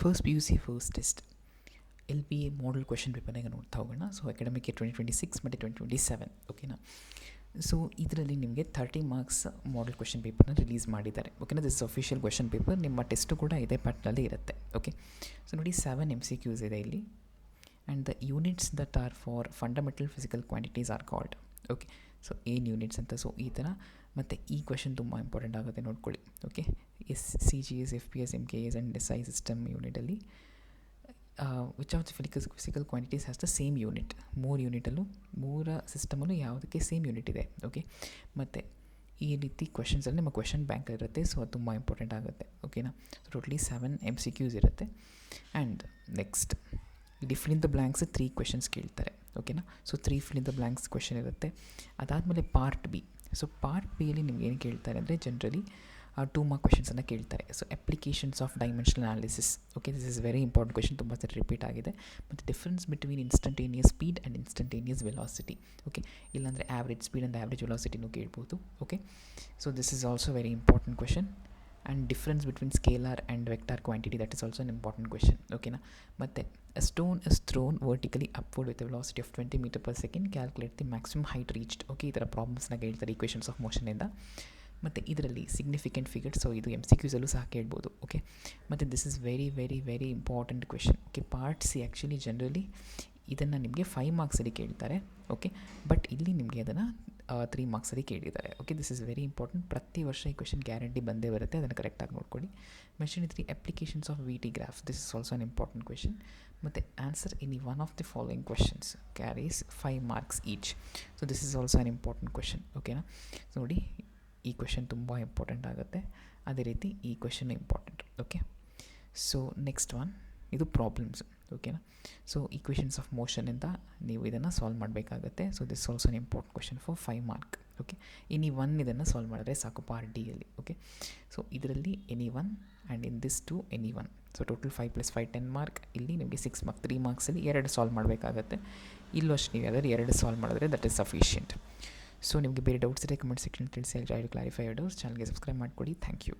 First P U C first test L B A model question ಪೇಪರ್ನಾಗ ನೋಡ್ತಾ ಹೋಗೋಣ. So academic 2026 ಮತ್ತು 2027 ಓಕೆನಾ. ಸೊ ಇದರಲ್ಲಿ ನಿಮಗೆ 30 ಮಾರ್ಕ್ಸ್ ಮಾಡಲ್ ಕ್ವೆಶನ್ ಪೇಪರ್ನ ರಿಲೀಸ್ ಮಾಡಿದ್ದಾರೆ ಓಕೆನಾ. This official question paper. ನಿಮ್ಮ ಟೆಸ್ಟು ಕೂಡ ಇದೇ ಪ್ಯಾಟ್ನಲ್ಲಿ ಇರುತ್ತೆ ಓಕೆ. ಸೊ ನೋಡಿ 7 MCQs ಇದೆ ಇಲ್ಲಿ. And the units that are for fundamental physical quantities are called okay. So ಏನು ಯೂನಿಟ್ಸ್ ಅಂತ. ಸೊ ಈ ಥರ ಮತ್ತು ಈ ಕ್ವೆಶನ್ ತುಂಬ ಇಂಪಾರ್ಟೆಂಟ್ ಆಗುತ್ತೆ ನೋಡ್ಕೊಳ್ಳಿ okay. CGS, FPS, MKS and SI system ಯೂನಿಟಲ್ಲಿ which of the physical quantities has the same unit. 3 ಯೂನಿಟಲ್ಲೂ 3 ಸಿಸ್ಟಮಲ್ಲೂ ಯಾವುದಕ್ಕೆ ಸೇಮ್ ಯೂನಿಟ್ ಇದೆ ಓಕೆ. ಮತ್ತು ಈ ರೀತಿ ಕ್ವೆಶನ್ಸಲ್ಲಿ ನಿಮ್ಮ ಕ್ವೆಶನ್ ಬ್ಯಾಂಕ್ ಇರುತ್ತೆ. ಸೊ ಅದು ತುಂಬ ಇಂಪಾರ್ಟೆಂಟ್ ಆಗುತ್ತೆ ಓಕೆನಾ. ಸೊ ಟೋಟಲಿ 7 MCQs ಇರುತ್ತೆ. ಆ್ಯಂಡ್ ನೆಕ್ಸ್ಟ್ ಇಲ್ಲಿ fill in the blanks 3 questions ಕೇಳ್ತಾರೆ ಓಕೆನಾ. So 3 fill in the blanks question ಇರುತ್ತೆ. ಅದಾದಮೇಲೆ ಪಾರ್ಟ್ ಬಿ. ಸೊ ಪಾರ್ಟ್ ಬಿಯಲ್ಲಿ ನಿಮ್ಗೆ ಏನು ಕೇಳ್ತಾರೆ ಅಂದರೆ ಜನರಲಿ 2 ಮಾರ್ಕ್ ಕ್ವೆಶನ್ಸನ್ನು ಕೇಳ್ತಾರೆ. So applications of dimensional analysis okay. This is very important question, ತುಂಬ ಸರಿ ರಿಪೀಟ್ ಆಗಿದೆ. ಮತ್ತು difference between instantaneous speed and instantaneous velocity okay. ಇಲ್ಲಾಂದರೆ ಆ್ಯಾವ್ರೇಜ್ ಸ್ಪೀಡ್ ಆ್ಯಂಡ್ ಆ್ಯಾವ್ರೇಜ್ ವೆಲಾಸಿಟಿನೂ ಕೇಳ್ಬೋದು okay. So this is also very important question. And difference between scalar and vector quantity, that is also an important question ಓಕೆನಾ. ಮತ್ತು a stone is thrown vertically upward with a velocity of 20 meter per second. Calculate the maximum height reached okay. ಈ ಥರ ಪ್ರಾಬ್ಲಮ್ಸ್ನ ಕೇಳ್ತಾರೆ equations of ಮೋಷನಿಂದ. ಮತ್ತು ಇದರಲ್ಲಿ significant figure. So ಇದು MCQಸಲ್ಲೂ ಸಹ ಕೇಳ್ಬೋದು ಓಕೆ. ಮತ್ತು this is very very very important question okay. Part C actually generally ಇದನ್ನು ನಿಮಗೆ 5 ಮಾರ್ಕ್ಸಲ್ಲಿ ಕೇಳ್ತಾರೆ ಓಕೆ. ಬಟ್ ಇಲ್ಲಿ ನಿಮಗೆ ಅದನ್ನು 3 ಮಾರ್ಕ್ಸಲ್ಲಿ ಕೇಳಿದ್ದಾರೆ okay. This is very important. ಪ್ರತಿ ವರ್ಷ ಈ ಕ್ವೆಶನ್ ಗ್ಯಾರಂಟಿ ಬಂದೇ ಬರುತ್ತೆ, ಅದನ್ನು ಕರೆಕ್ಟಾಗಿ ನೋಡ್ಕೊಳ್ಳಿ. Mention 3 applications of VT graph. This is also an important question. ಮತ್ತು answer any one of the following questions carries 5 marks each. So this is also an important question ಓಕೆನಾ. ನೋಡಿ ಈ ಕ್ವೆಶನ್ ತುಂಬ ಇಂಪಾರ್ಟೆಂಟ್ ಆಗುತ್ತೆ. ಅದೇ ರೀತಿ ಈ question important okay. So next one ಇದು ಪ್ರಾಬ್ಲಮ್ಸ್ ಓಕೆನಾ. ಸೊ ಈಕ್ವೇಷನ್ಸ್ ಆಫ್ ಮೋಷನಿಂದ ನೀವು ಇದನ್ನು ಸಾಲ್ವ್ ಮಾಡಬೇಕಾಗತ್ತೆ. So this also an important question for 5 mark okay. Any one ಇದನ್ನು ಸಾಲ್ವ್ ಮಾಡಿದ್ರೆ ಸಾಕು ಪಾರ್ಟ್ ಡಿಯಲ್ಲಿ ಓಕೆ. ಸೊ ಇದರಲ್ಲಿ any one and in this two any one. So total 5 + 5 10 mark. ಇಲ್ಲಿ ನಿಮಗೆ 6 ಮಾರ್ಕ್. 3 ಮಾರ್ಕ್ಸಲ್ಲಿ 2 ಸಾಲ್ವ್ ಮಾಡಬೇಕಾಗತ್ತೆ. ಇಲ್ಲೂ ಅಷ್ಟು ನೀವು ಯಾವ್ದಾದ್ರು 2 ಸಾಲ್ವ್ ಮಾಡಿದ್ರೆ ದಟ್ ಇಸ್ ಸಫಿಷಿಯಂಟ್. ಸೊ ನಿಮಗೆ ಬೇರೆ ಡೌಟ್ಸ್ ಇದ್ದರೆ ಕಮೆಂಟ್ ಸೆಕ್ಷನ್ ತಿಳಿಸಿ. I try to clarify your doubts. ಚಾನಲ್ಗೆ ಸಬ್ಸ್ಕ್ರೈಬ್ ಮಾಡಿಕೊಡಿ. Thank you.